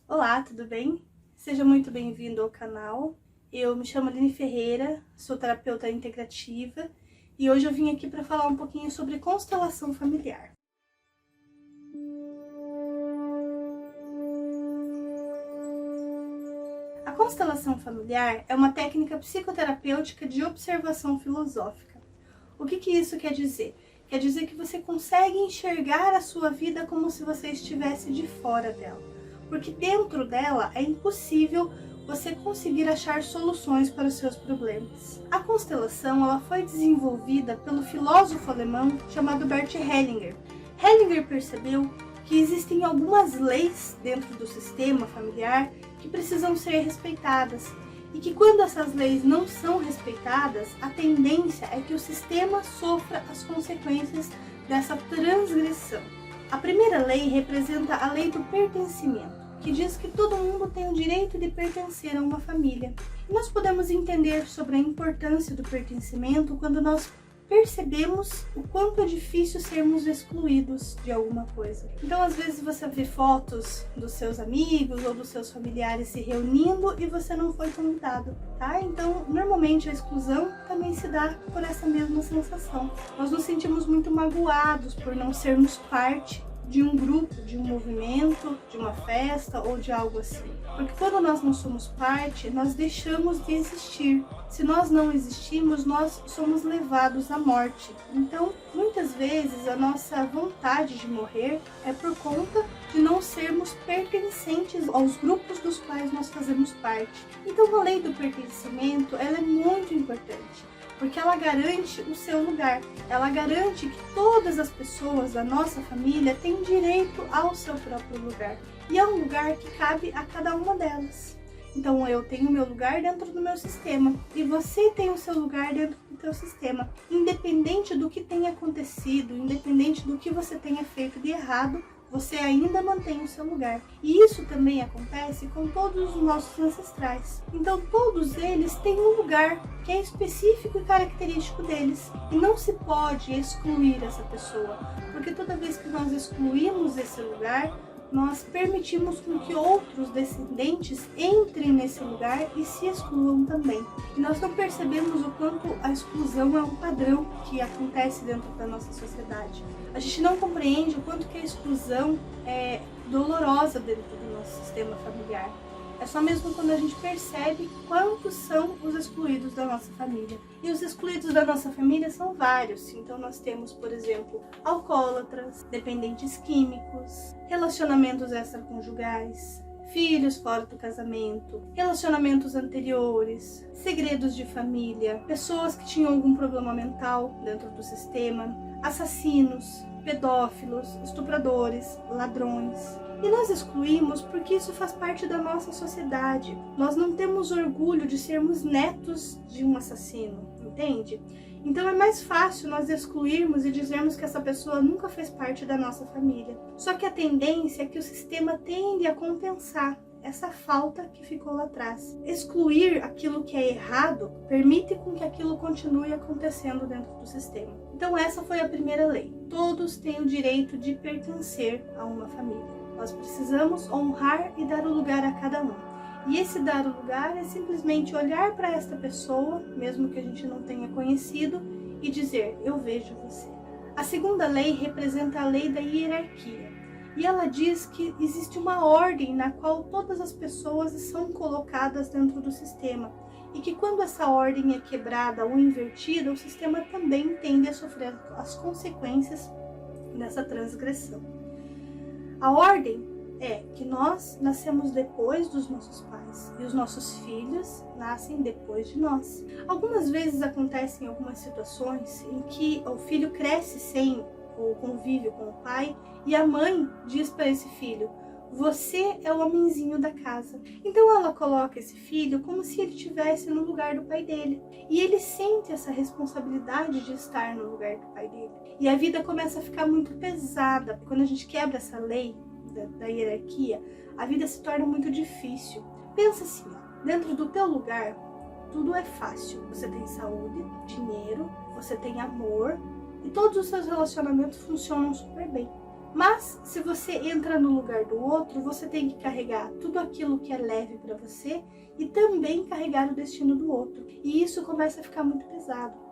Olá, tudo bem? Seja muito bem-vindo ao canal. Eu me chamo Aline Ferreira, sou terapeuta integrativa e hoje eu vim aqui para falar um pouquinho sobre constelação familiar. A constelação familiar é uma técnica psicoterapêutica de observação filosófica. O que isso quer dizer? Quer dizer que você consegue enxergar a sua vida como se você estivesse de fora dela. Porque dentro dela é impossível você conseguir achar soluções para os seus problemas. A constelação ela foi desenvolvida pelo filósofo alemão chamado Bert Hellinger. Hellinger percebeu que existem algumas leis dentro do sistema familiar que precisam ser respeitadas e que quando essas leis não são respeitadas, a tendência é que o sistema sofra as consequências dessa transgressão. A primeira lei representa a lei do pertencimento, que diz que todo mundo tem o direito de pertencer a uma família. E nós podemos entender sobre a importância do pertencimento quando nós percebemos o quanto é difícil sermos excluídos de alguma coisa. Então, às vezes você vê fotos dos seus amigos ou dos seus familiares se reunindo e você não foi convidado, tá? Então, normalmente a exclusão também se dá por essa mesma sensação. Nós nos sentimos muito magoados por não sermos parte de um grupo, de um movimento, de uma festa ou de algo assim. Porque quando nós não somos parte, nós deixamos de existir. Se nós não existimos, nós somos levados à morte. Então, muitas vezes, a nossa vontade de morrer é por conta de não sermos pertencentes aos grupos dos quais nós fazemos parte. Então, a lei do pertencimento, ela é muito importante, porque ela garante o seu lugar, ela garante que todas as pessoas da nossa família têm direito ao seu próprio lugar, e é um lugar que cabe a cada uma delas. Então eu tenho o meu lugar dentro do meu sistema, e você tem o seu lugar dentro do teu sistema, independente do que tenha acontecido, independente do que você tenha feito de errado, você ainda mantém o seu lugar. E isso também acontece com todos os nossos ancestrais. Então todos eles têm um lugar que é específico e característico deles. E não se pode excluir essa pessoa, porque toda vez que nós excluímos esse lugar, nós permitimos com que outros descendentes entrem nesse lugar e se excluam também. E nós não percebemos o quanto a exclusão é um padrão que acontece dentro da nossa sociedade. A gente não compreende o quanto que a exclusão é dolorosa dentro do nosso sistema familiar. É só mesmo quando a gente percebe quantos são os excluídos da nossa família. E os excluídos da nossa família são vários. Então nós temos, por exemplo, alcoólatras, dependentes químicos, relacionamentos extraconjugais, filhos fora do casamento, relacionamentos anteriores, segredos de família, pessoas que tinham algum problema mental dentro do sistema, assassinos, pedófilos, estupradores, ladrões. E nós excluímos porque isso faz parte da nossa sociedade. Nós não temos orgulho de sermos netos de um assassino, entende? Então é mais fácil nós excluirmos e dizermos que essa pessoa nunca fez parte da nossa família. Só que a tendência é que o sistema tende a compensar essa falta que ficou lá atrás. Excluir aquilo que é errado permite com que aquilo continue acontecendo dentro do sistema. Então essa foi a primeira lei. Todos têm o direito de pertencer a uma família. Nós precisamos honrar e dar o lugar a cada um. E esse dar o lugar é simplesmente olhar para esta pessoa, mesmo que a gente não tenha conhecido, e dizer, eu vejo você. A segunda lei representa a lei da hierarquia. E ela diz que existe uma ordem na qual todas as pessoas são colocadas dentro do sistema. E que quando essa ordem é quebrada ou invertida, o sistema também tende a sofrer as consequências dessa transgressão. A ordem é que nós nascemos depois dos nossos pais e os nossos filhos nascem depois de nós. Algumas vezes acontecem algumas situações em que o filho cresce sem o convívio com o pai e a mãe diz para esse filho, você é o homenzinho da casa. Então ela coloca esse filho como se ele estivesse no lugar do pai dele. E ele sente essa responsabilidade de estar no lugar do pai dele. E a vida começa a ficar muito pesada. Quando a gente quebra essa lei da hierarquia, a vida se torna muito difícil. Pensa assim, dentro do teu lugar, tudo é fácil. Você tem saúde, dinheiro, você tem amor e todos os seus relacionamentos funcionam super bem. Mas se você entra no lugar do outro, você tem que carregar tudo aquilo que é leve para você e também carregar o destino do outro. E isso começa a ficar muito pesado.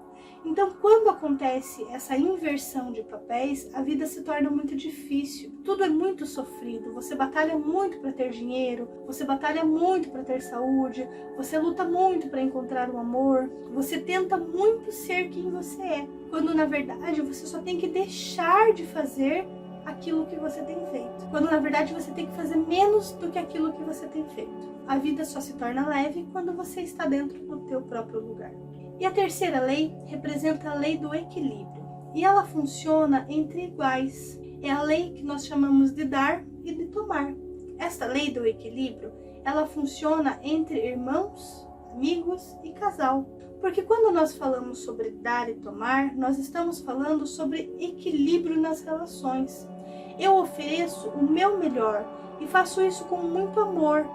Então, quando acontece essa inversão de papéis, a vida se torna muito difícil. Tudo é muito sofrido. Você batalha muito para ter dinheiro, você batalha muito para ter saúde, você luta muito para encontrar o amor, você tenta muito ser quem você é. Quando na verdade você só tem que deixar de fazer aquilo que você tem feito. Quando na verdade você tem que fazer menos do que aquilo que você tem feito. A vida só se torna leve quando você está dentro do teu próprio lugar. E a terceira lei representa a lei do equilíbrio. E ela funciona entre iguais. É a lei que nós chamamos de dar e de tomar. Esta lei do equilíbrio, ela funciona entre irmãos, amigos e casal. Porque quando nós falamos sobre dar e tomar, nós estamos falando sobre equilíbrio nas relações. Eu ofereço o meu melhor e faço isso com muito amor.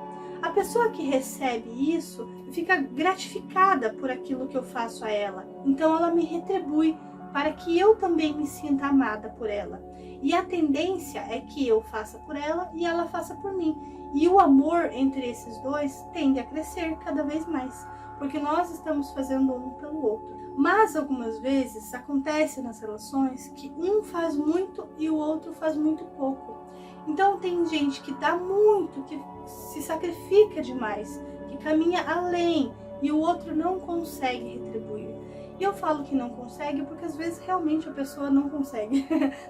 A pessoa que recebe isso fica gratificada por aquilo que eu faço a ela. Então ela me retribui para que eu também me sinta amada por ela. E a tendência é que eu faça por ela e ela faça por mim. E o amor entre esses dois tende a crescer cada vez mais, porque nós estamos fazendo um pelo outro. Mas algumas vezes acontece nas relações que um faz muito e o outro faz muito pouco. Então tem gente que dá muito, que se sacrifica demais, que caminha além e o outro não consegue retribuir. E eu falo que não consegue porque às vezes realmente a pessoa não consegue.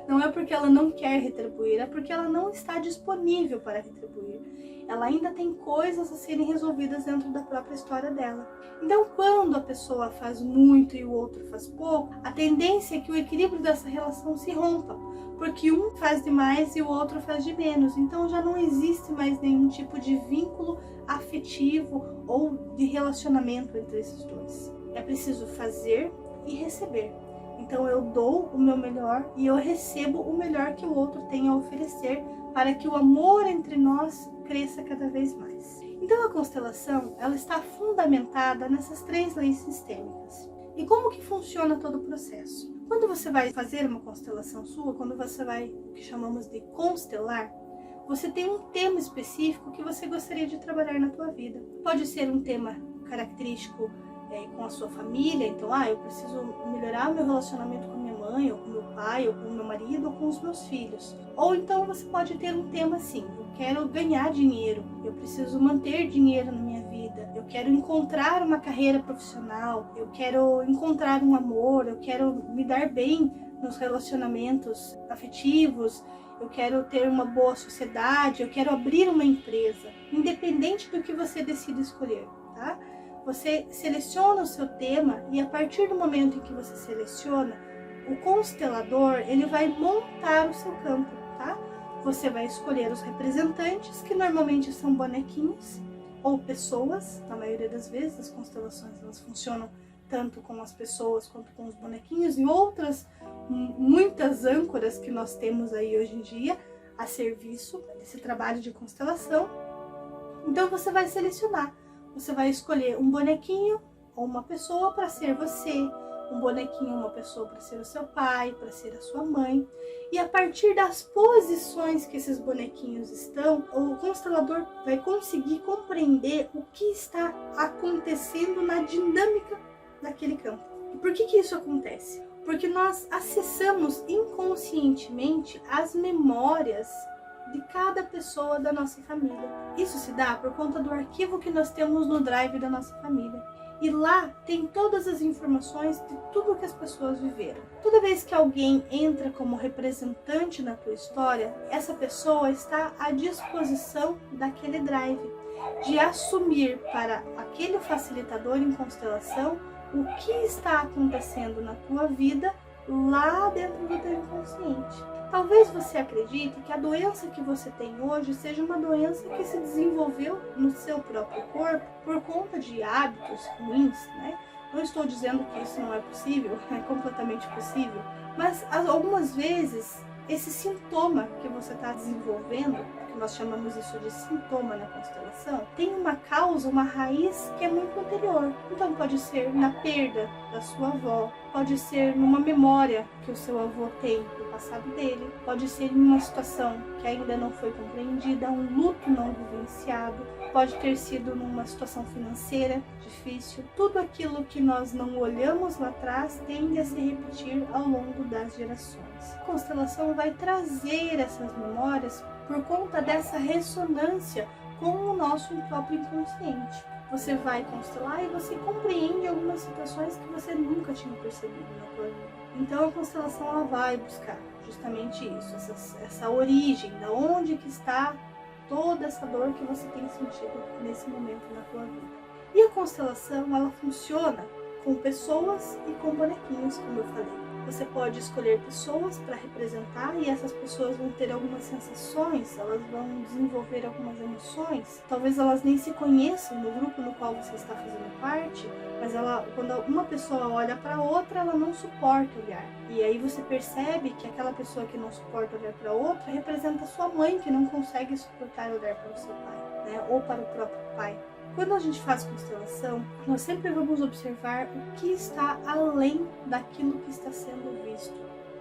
Não é porque ela não quer retribuir, é porque ela não está disponível para retribuir. Ela ainda tem coisas a serem resolvidas dentro da própria história dela. Então, quando a pessoa faz muito e o outro faz pouco, a tendência é que o equilíbrio dessa relação se rompa, porque um faz demais e o outro faz de menos. Então, já não existe mais nenhum tipo de vínculo afetivo ou de relacionamento entre esses dois. É preciso fazer e receber. Então, eu dou o meu melhor e eu recebo o melhor que o outro tem a oferecer para que o amor entre nós cresça cada vez mais. Então a constelação, ela está fundamentada nessas 3 leis sistêmicas. E como que funciona todo o processo? Quando você vai fazer uma constelação sua, quando você vai, o que chamamos de constelar, você tem um tema específico que você gostaria de trabalhar na tua vida. Pode ser um tema característico com a sua família, então, eu preciso melhorar meu relacionamento com minha mãe, ou com meu pai, ou com meu marido, ou com os meus filhos. Ou então você pode ter um tema assim, eu quero ganhar dinheiro, eu preciso manter dinheiro na minha vida, eu quero encontrar uma carreira profissional, eu quero encontrar um amor, eu quero me dar bem nos relacionamentos afetivos, eu quero ter uma boa sociedade, eu quero abrir uma empresa, independente do que você decida escolher, tá? Você seleciona o seu tema e a partir do momento em que você seleciona, o constelador, ele vai montar o seu campo, tá? Você vai escolher os representantes, que normalmente são bonequinhos ou pessoas. Na maioria das vezes, as constelações elas funcionam tanto com as pessoas quanto com os bonequinhos e outras muitas âncoras que nós temos aí hoje em dia a serviço desse trabalho de constelação. Então você vai selecionar. Você vai escolher um bonequinho ou uma pessoa para ser você, um bonequinho ou uma pessoa para ser o seu pai, para ser a sua mãe. E a partir das posições que esses bonequinhos estão, o constelador vai conseguir compreender o que está acontecendo na dinâmica daquele campo. E por que isso acontece? Porque nós acessamos inconscientemente as memórias de cada pessoa da nossa família. Isso se dá por conta do arquivo que nós temos no drive da nossa família. E lá tem todas as informações de tudo que as pessoas viveram. Toda vez que alguém entra como representante na tua história, essa pessoa está à disposição daquele drive, de assumir para aquele facilitador em constelação o que está acontecendo na tua vida lá dentro do teu inconsciente. Talvez você acredite que a doença que você tem hoje seja uma doença que se desenvolveu no seu próprio corpo por conta de hábitos ruins, né? Não estou dizendo que isso não é possível, é completamente possível, mas algumas vezes esse sintoma que você está desenvolvendo que nós chamamos isso de sintoma na constelação, tem uma causa, uma raiz que é muito anterior. Então pode ser na perda da sua avó, pode ser numa memória que o seu avô tem do passado dele, pode ser em uma situação que ainda não foi compreendida, um luto não vivenciado, pode ter sido numa situação financeira difícil. Tudo aquilo que nós não olhamos lá atrás tende a se repetir ao longo das gerações. A constelação vai trazer essas memórias por conta dessa ressonância com o nosso próprio inconsciente. Você vai constelar e você compreende algumas situações que você nunca tinha percebido na sua vida. Então a constelação ela vai buscar justamente isso, essa origem, da onde que está toda essa dor que você tem sentido nesse momento na sua vida. E a constelação ela funciona com pessoas e com bonequinhos, como eu falei. Você pode escolher pessoas para representar e essas pessoas vão ter algumas sensações, elas vão desenvolver algumas emoções. Talvez elas nem se conheçam no grupo no qual você está fazendo parte, mas quando uma pessoa olha para outra, ela não suporta olhar. E aí você percebe que aquela pessoa que não suporta olhar para outra representa a sua mãe, que não consegue suportar olhar para o seu pai, né? Ou para o próprio pai. Quando a gente faz constelação, nós sempre vamos observar o que está além daquilo que está sendo visto.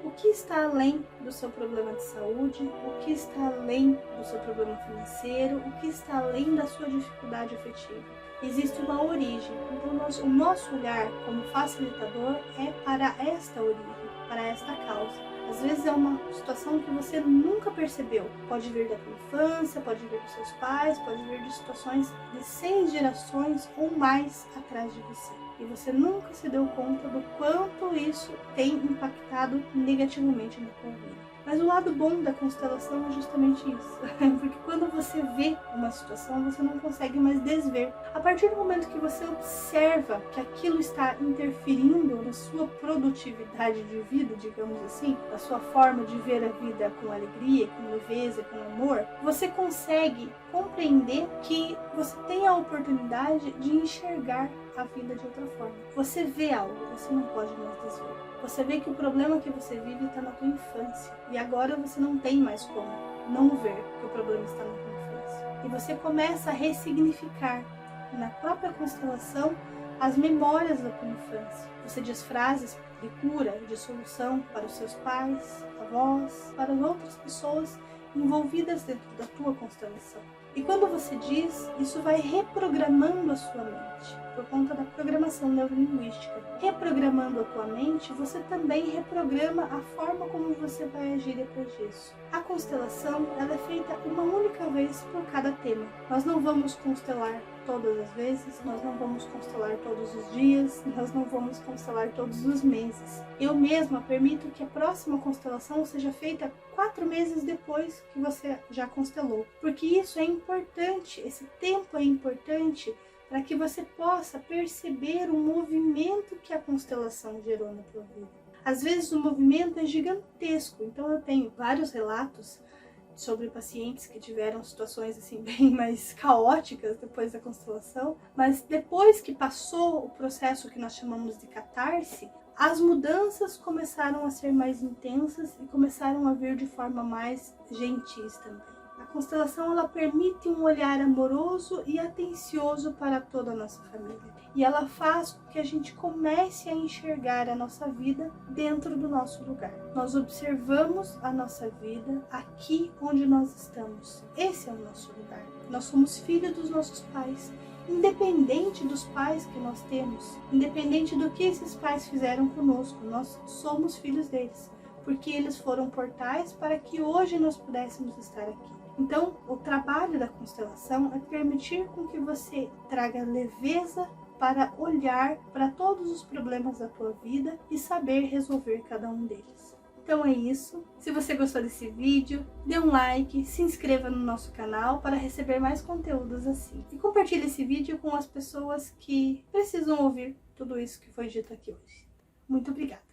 O que está além do seu problema de saúde, o que está além do seu problema financeiro, o que está além da sua dificuldade afetiva. Existe uma origem, então o nosso olhar como facilitador é para esta origem, para esta causa. Às vezes é uma situação que você nunca percebeu. Pode vir da tua infância, pode vir dos seus pais, pode vir de situações de 6 gerações ou mais atrás de você. E você nunca se deu conta do quanto isso tem impactado negativamente na tua vida. Mas o lado bom da constelação é justamente isso. Porque quando você vê uma situação, você não consegue mais desver. A partir do momento que você observa que aquilo está interferindo na sua produtividade de vida, digamos assim, na sua forma de ver a vida com alegria, com leveza, com amor, você consegue compreender que você tem a oportunidade de enxergar a vida de outra forma. Você vê algo, você não pode mais desver. Você vê que o problema que você vive está na tua infância. E agora você não tem mais como não ver que o problema está na tua infância. E você começa a ressignificar na própria constelação as memórias da tua infância. Você diz frases de cura, de solução para os seus pais, avós, para outras pessoas envolvidas dentro da tua constelação. E quando você diz, isso vai reprogramando a sua mente, por conta da programação neurolinguística. Reprogramando a tua mente, você também reprograma a forma como você vai agir depois disso. A constelação ela é feita uma única vez por cada tema. Nós não vamos constelar todas as vezes, nós não vamos constelar todos os dias, nós não vamos constelar todos os meses. Eu mesma permito que a próxima constelação seja feita 4 meses depois que você já constelou, porque isso é importante, esse tempo é importante para que você possa perceber o movimento que a constelação gerou na tua vida. Às vezes o movimento é gigantesco, então eu tenho vários relatos sobre pacientes que tiveram situações assim bem mais caóticas depois da constelação, mas depois que passou o processo que nós chamamos de catarse, as mudanças começaram a ser mais intensas e começaram a vir de forma mais gentis também. A constelação ela permite um olhar amoroso e atencioso para toda a nossa família. E ela faz com que a gente comece a enxergar a nossa vida dentro do nosso lugar. Nós observamos a nossa vida aqui onde nós estamos. Esse é o nosso lugar. Nós somos filhos dos nossos pais. Independente dos pais que nós temos, independente do que esses pais fizeram conosco, nós somos filhos deles. Porque eles foram portais para que hoje nós pudéssemos estar aqui. Então, o trabalho da constelação é permitir com que você traga leveza para olhar para todos os problemas da tua vida e saber resolver cada um deles. Então é isso. Se você gostou desse vídeo, dê um like, se inscreva no nosso canal para receber mais conteúdos assim. E compartilhe esse vídeo com as pessoas que precisam ouvir tudo isso que foi dito aqui hoje. Muito obrigada!